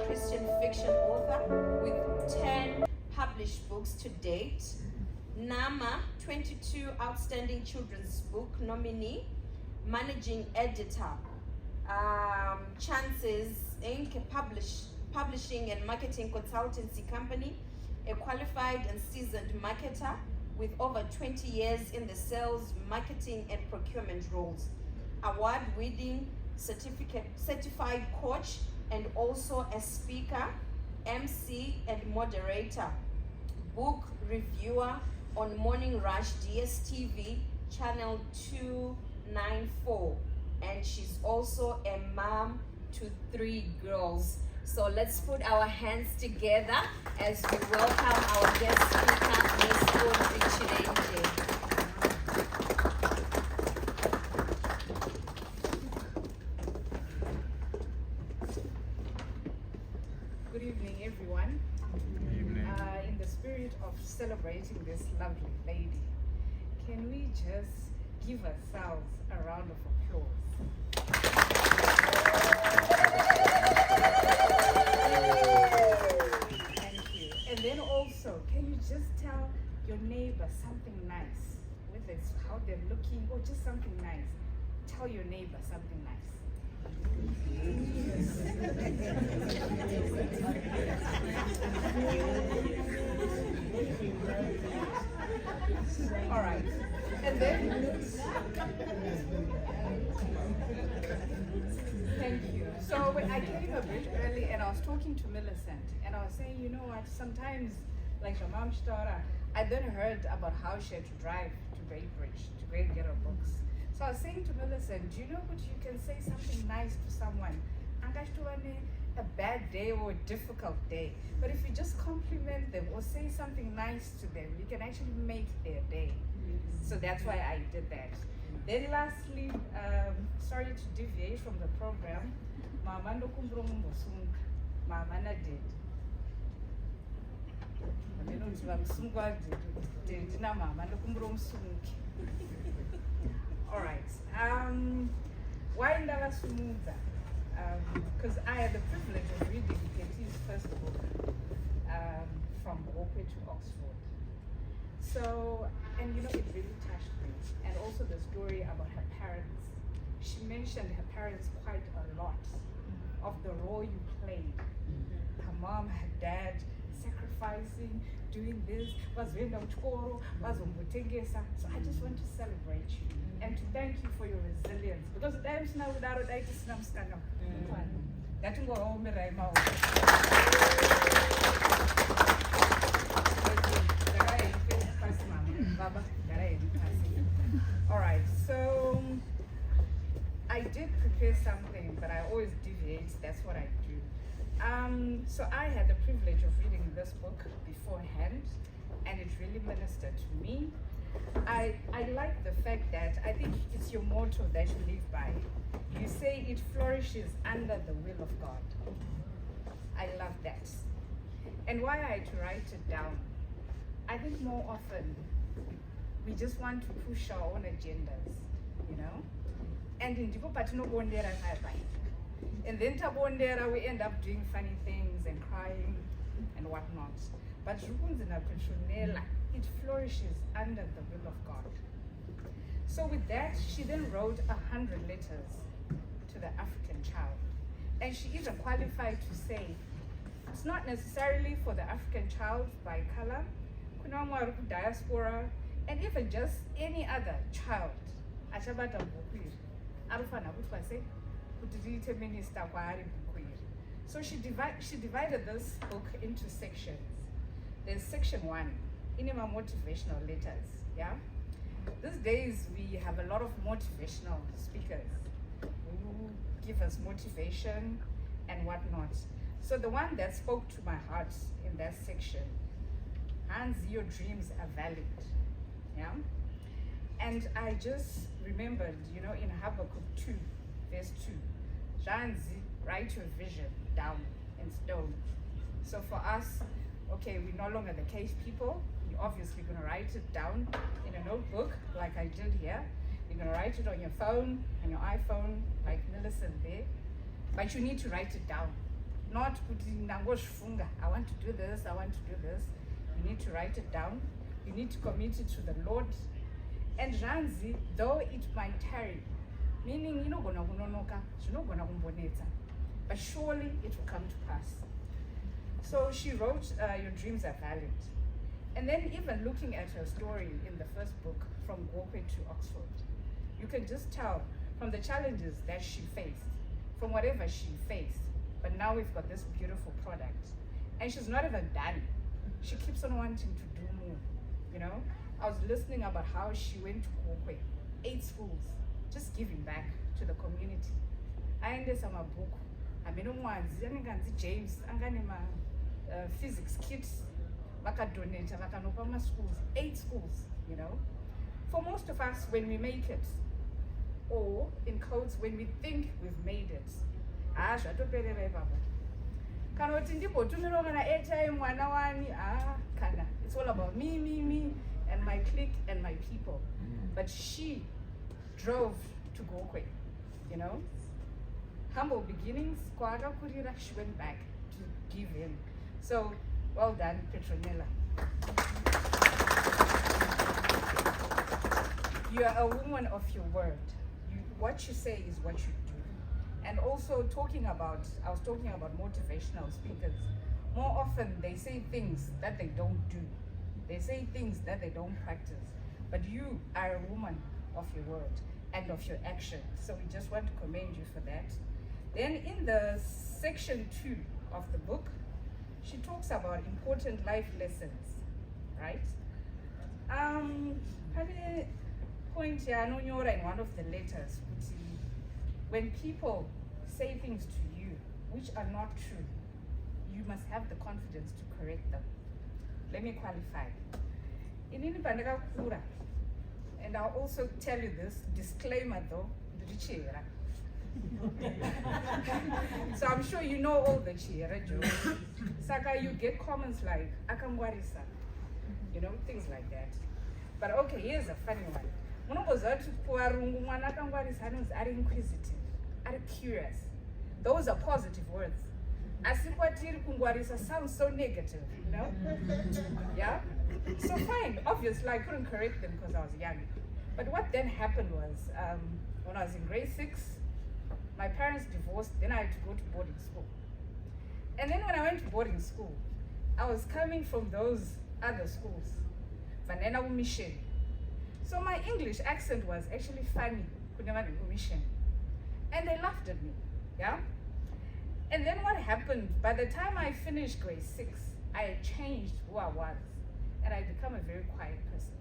Christian fiction author with 10 published books to date. Nama, 22 outstanding children's book nominee. Managing editor, Chances Inc., publishing and marketing consultancy company, a qualified and seasoned marketer with over 20 years in the sales, marketing, and procurement roles. Award-winning certified coach, and also a speaker, MC, and moderator. Book reviewer on Morning Rush DSTV, channel 294. And she's also a mom to 3 girls. So let's put our hands together as we welcome our guest speaker, Ms. Audrey Chilenje. Good evening, everyone. Good evening. In the spirit of celebrating this lovely lady, can we just give ourselves a round of applause? Thank you. And then also, can you just tell your neighbor something nice, whether it's how they're looking or just something nice. Tell your neighbor something nice. All right. And then, thank you. So when I came a bit early and I was talking to Millicent and I was saying, you know what, sometimes, like your mom's daughter, I then heard about how she had to drive to Baybridge to go and get her books. So I was saying to Millicent, do you know what, you can say something nice to someone. A bad day or a difficult day. But if you just compliment them or say something nice to them, you can actually make their day. So that's why I did that. Then lastly, sorry to deviate from the program, Mama did. All right. Why Ndala Sumuza? Because I had the privilege of reading Katie's first book, From Walker to Oxford. So, and you know, it really touched me. And also the story about her parents. She mentioned her parents quite a lot of the role you played. Her mom, her dad, sacrificing, doing this, was doing the choro, was on Mutengesa. So I just want to celebrate you and to thank you for your resilience. Because the times now without it, I just am standing up. That will go home right now. All right, so I did prepare something, but I always deviate. That's what I do. So I had the privilege of reading this book beforehand, and it really ministered to me. I like the fact that I think it's your motto that you live by. You say it flourishes under the will of God. I love that. And why I had to write it down, I think more often we just want to push our own agendas, you know? And in Dipo Patino Bondera, and then Tabondera, we end up doing funny things and crying and whatnot. But it flourishes under the will of God. So with that, she then wrote 100 letters to the African child. And she even qualified to say, it's not necessarily for the African child by color, diaspora, and even just any other child. So she divided this book into sections. There's section 1, Inima Motivational Letters, yeah? These days we have a lot of motivational speakers who give us motivation and whatnot. So the one that spoke to my heart in that section, Hans, your dreams are valid, yeah? And I just remembered, you know, in Habakkuk 2, verse 2, Janzi, write your vision down in stone. So for us, okay, we're no longer the cave people. You're obviously going to write it down in a notebook like I did here. You're going to write it on your phone, on your iPhone, like Millicent there. But you need to write it down. not kuti ndangozvifunga, I want to do this, I want to do this. You need to write it down. You need to commit it to the Lord. And zvanzi, though it might tarry, meaning inogona kunonoka, zvinogona kumbonetsa, but surely it will come to pass. So she wrote, your dreams are valid. And then even looking at her story in the first book, from Gokwe to Oxford, you can just tell from the challenges that she faced, from whatever she faced, but now we've got this beautiful product. And she's not even done. She keeps on wanting to do more, you know? I was listening about how she went to Gokwe, 8 schools, just giving back to the community. Aende samabhuku, amene mwanzi anenge anzi James angane ma physics kits vakadonata vakanopa schools, 8 schools, you know. For most of us, when we make it, or in quotes, when we think we've made it, zvatoperera ipapo. Kana kuti ndipotumirwa kana airtime mwana wani, kana. It's all about me, and my clique and my people. But she drove to Gokwe, you know. Humble beginnings, kwakakurira, she went back to give in. So, well done, Petronella. You are a woman of your word. What you say is what you do. And also I was talking about motivational speakers. More often they say things that they don't do. They say things that they don't practice. But you are a woman of your word and of your action. So we just want to commend you for that. Then in the section 2 of the book, she talks about important life lessons, right? Point here, in one of the letters, when people say things to you which are not true, you must have the confidence to correct them. Let me qualify. And I'll also tell you this disclaimer though. So I'm sure you know all the chira jokes. Saka, you get comments like akangwarisa, you know, things like that. But okay, here's a funny one. Are inquisitive, are curious. Those are positive words. Asikwatiri kungwarisa sounds so negative, you know? Yeah? So fine, obviously I couldn't correct them because I was young. But what then happened was, when I was in grade 6, my parents divorced, then I had to go to boarding school. And then when I went to boarding school, I was coming from those other schools, Vanena Mission. So my English accent was actually funny, Mission. And they laughed at me, yeah? And then what happened, by the time I finished grade 6, I had changed who I was, and I become a very quiet person.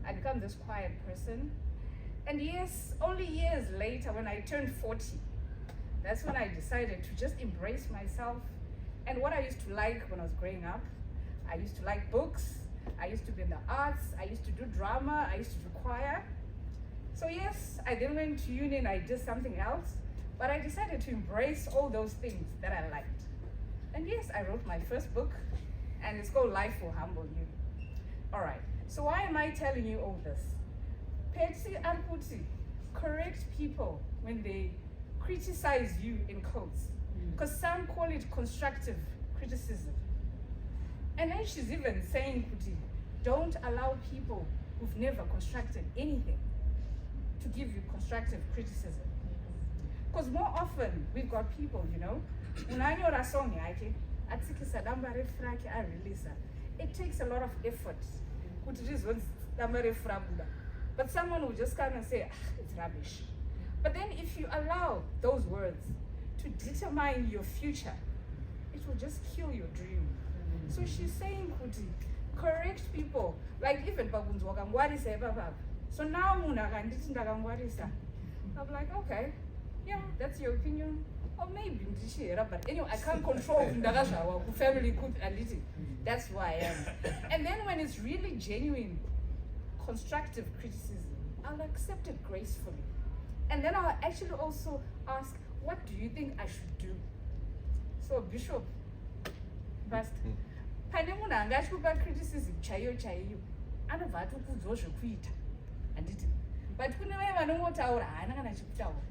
I become this quiet person. And yes, only years later, when I turned 40, that's when I decided to just embrace myself. And what I used to like when I was growing up, I used to like books, I used to be in the arts, I used to do drama, I used to do choir. So yes, I then went to uni and I did something else, but I decided to embrace all those things that I liked. And yes, I wrote my first book, and it's called Life Will Humble You. All right, so why am I telling you all this? Petsi and Puti, correct people when they criticize you in quotes, because some call it constructive criticism. And then she's even saying, Puti, don't allow people who've never constructed anything to give you constructive criticism. Because more often we've got people, you know, it takes a lot of effort. But someone will just come and say, it's rubbish. But then if you allow those words to determine your future, it will just kill your dream. So she's saying, Kuti, correct people. Like even Babun's walking, what is it? So now I'm like, okay, yeah, that's your opinion. Or maybe, but anyway, I can't control family could and that's who I am. And then when it's really genuine, constructive criticism, I'll accept it gracefully. And then I'll actually also ask, what do you think I should do? So Bishop, Pastor, panemuna angashuka criticism chayo, anovatu kuzozvo kuita. But kune vaya vanongotaura haana kana chekutaura.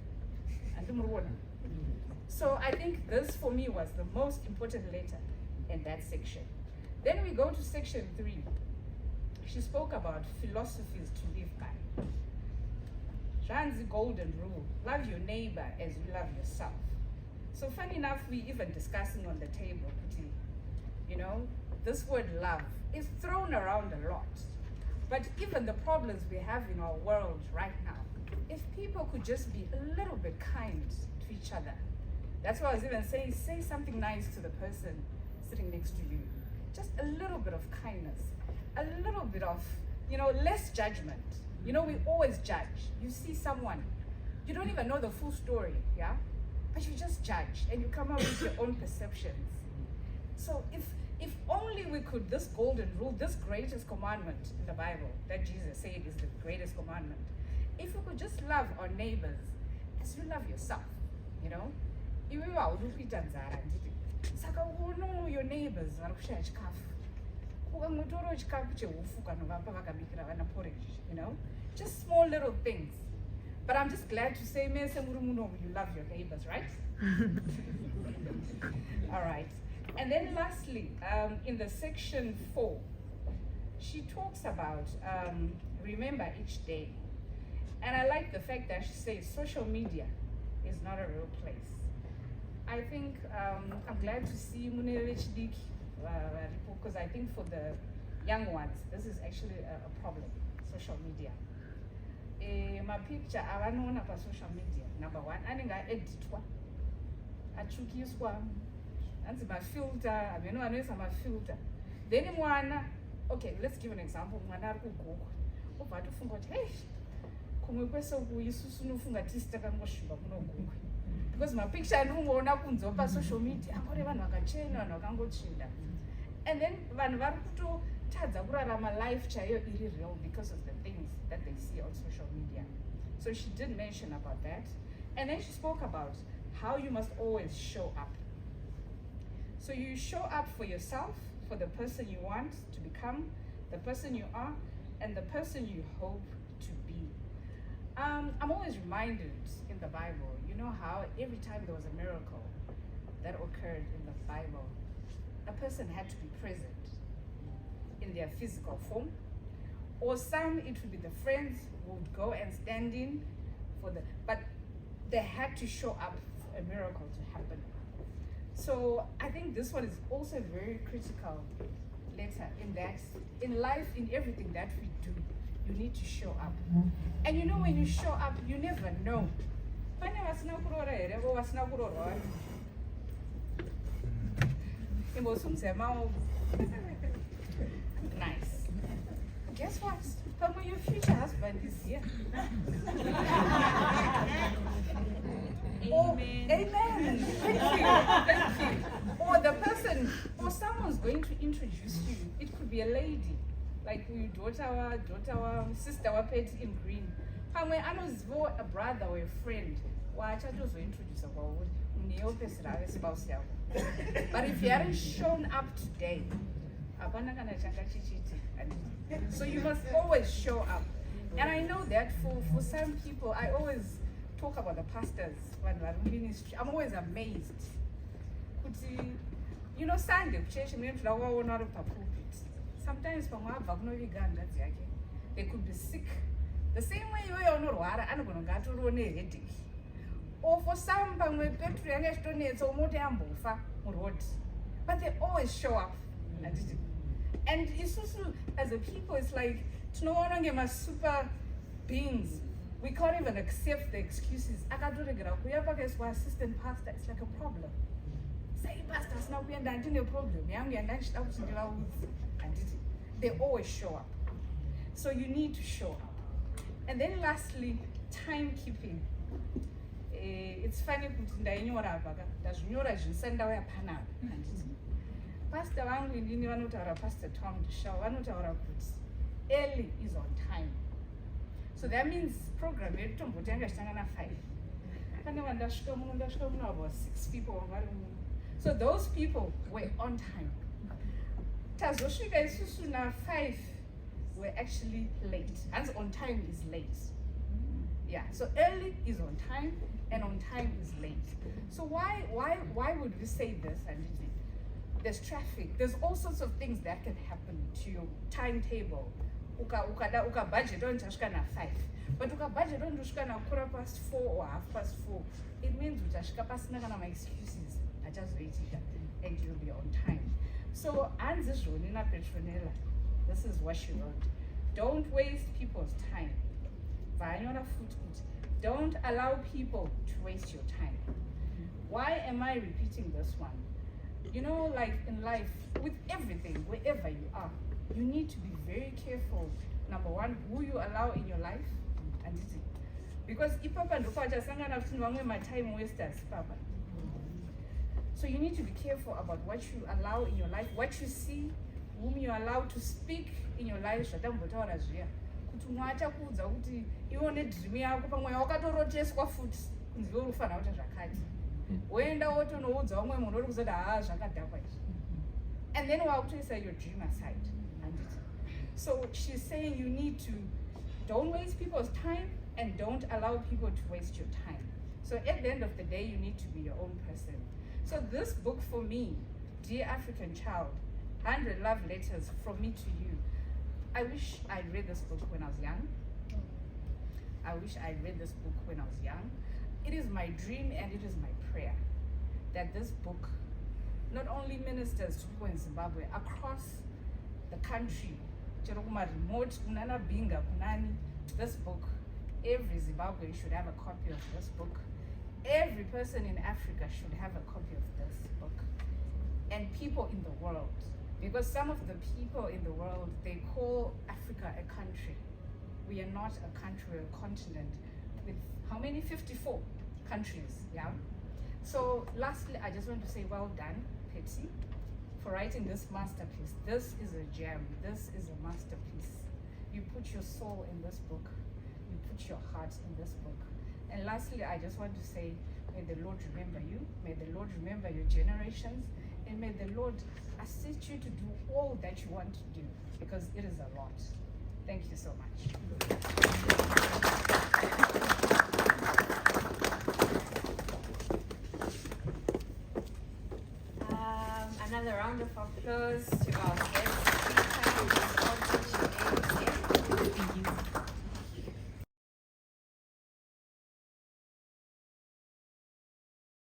So I think this for me was the most important letter in that section. Then we go to section 3. She spoke about philosophies to live by. Ranzi golden rule, love your neighbor as you love yourself. So funny enough, we even discussing on the table, you know, this word love is thrown around a lot. But even the problems we have in our world right now, if people could just be a little bit kind to each other. That's why I was even saying, say something nice to the person sitting next to you. Just a little bit of kindness, a little bit of, you know, less judgment. You know, we always judge. You see someone, you don't even know the full story, yeah? But you just judge and you come up with your own perceptions. So if only we could, this golden rule, this greatest commandment in the Bible that Jesus said is the greatest commandment, if we could just love our neighbors as you love yourself, you know? Your neighbors you know? Just small little things. But I'm just glad to say, you love your neighbors, right? All right. And then lastly, in the section 4, she talks about remember each day. And I like the fact that she says social media is not a real place. I think I'm glad to see Munirich because I think for the young ones, this is actually a problem, social media. My picture, I don't know about social media. Number one, I think I editwa, I chukiswa, and my filter, I mean, I know some filter. Then one, okay, let's give an example. One are who go, oh, but to fungot, hey, kumweso who is sunufunga tista can wash because my picture I don't want to social media. I'm going to change or not go chinda. And then when Varuto my life chayo real because of the things that they see on social media. So she did mention about that. And then she spoke about how you must always show up. So you show up for yourself, for the person you want to become, the person you are, and the person you hope to be. I'm always reminded in the Bible, you know how every time there was a miracle that occurred in the Bible, a person had to be present in their physical form, or some it would be the friends who would go and stand in for the, but they had to show up for a miracle to happen. So I think this one is also a very critical letter in that in life, in everything that we do, you need to show up. And you know, when you show up, you never know. Nice. Guess what? Papa, your future husband is here. Oh, amen. Thank you. Or the person, or someone's going to introduce you. It could be a lady, like your daughter, sister, our pet in green. I know a brother or a friend. Watch, I just introduce a spouse. But if you haven't shown up today, so you must always show up. And I know that for some people, I always talk about the pastors when we're in ministry. I'm always amazed. You know, Sunday, church, sometimes they could be sick. The same way you are not I'm going to go to run a headache. Or for some, but they always show up. And it's also, as a people, it's like, to no one of us super beings. We can't even accept the excuses. I can't do it. We have a assistant pastor, it's like a problem. Say, pastors, now we are not a problem. They always show up. So you need to show up. And then lastly, timekeeping. It's funny, Pastor wangu ndini vanotaura Pastor Tom Shaw vanotaura kuti early is on time. So that means program yedu tomboti yanga chitanga 5. Kana vandasvika muno about 6 people vari muno. So those people were on time. Tazosvika isusu na 5 were actually late. Hands on time is late. Yeah, so early is on time and on time is late. So why would we say this? And there's traffic, there's all sorts of things that can happen to your timetable. Uka budget on tashkana 5, but uka budget on tashkana 4:15 or 4:30, it means utashka pasina kana my excuses. I just waited and you'll be on time. So Anzi's Ronina Petronella, this is what she wrote. Don't waste people's time. Don't allow people to waste your time. Why am I repeating this one? You know, like in life, with everything, wherever you are, you need to be very careful. Number one, who you allow in your life, and this is because my time wasters, Papa. So you need to be careful about what you allow in your life, what you see, whom you allow to speak in your life. Kuti mwacha kuudza kuti ione dream yako pamwe wakatoroteswa futi kunzi urufana kuti zvakati woenda wotonoudza umwe munhu uri kuzoti zvakadhakwa izvi, and then wakutoisa your dream aside. So she's saying you need to don't waste people's time and don't allow people to waste your time. So at the end of the day, you need to be your own person. So this book for me, Dear African Child, 100 Love Letters from me to you. I wish I'd read this book when I was young. I wish I'd read this book when I was young. It is my dream and it is my prayer that this book not only ministers to people in Zimbabwe, across the country, remote, this book, every Zimbabwean should have a copy of this book. Every person in Africa should have a copy of this book. And people in the world. Because some of the people in the world, they call Africa a country. We are not a country, we're a continent with how many? 54 countries, yeah? So lastly, I just want to say well done, Pepsi, for writing this masterpiece. This is a gem, this is a masterpiece. You put your soul in this book, you put your heart in this book. And lastly, I just want to say, may the Lord remember you, may the Lord remember your generations, and may the Lord assist you to do all that you want to do, because it is a lot. Thank you so much. Another round of applause to our guest speaker.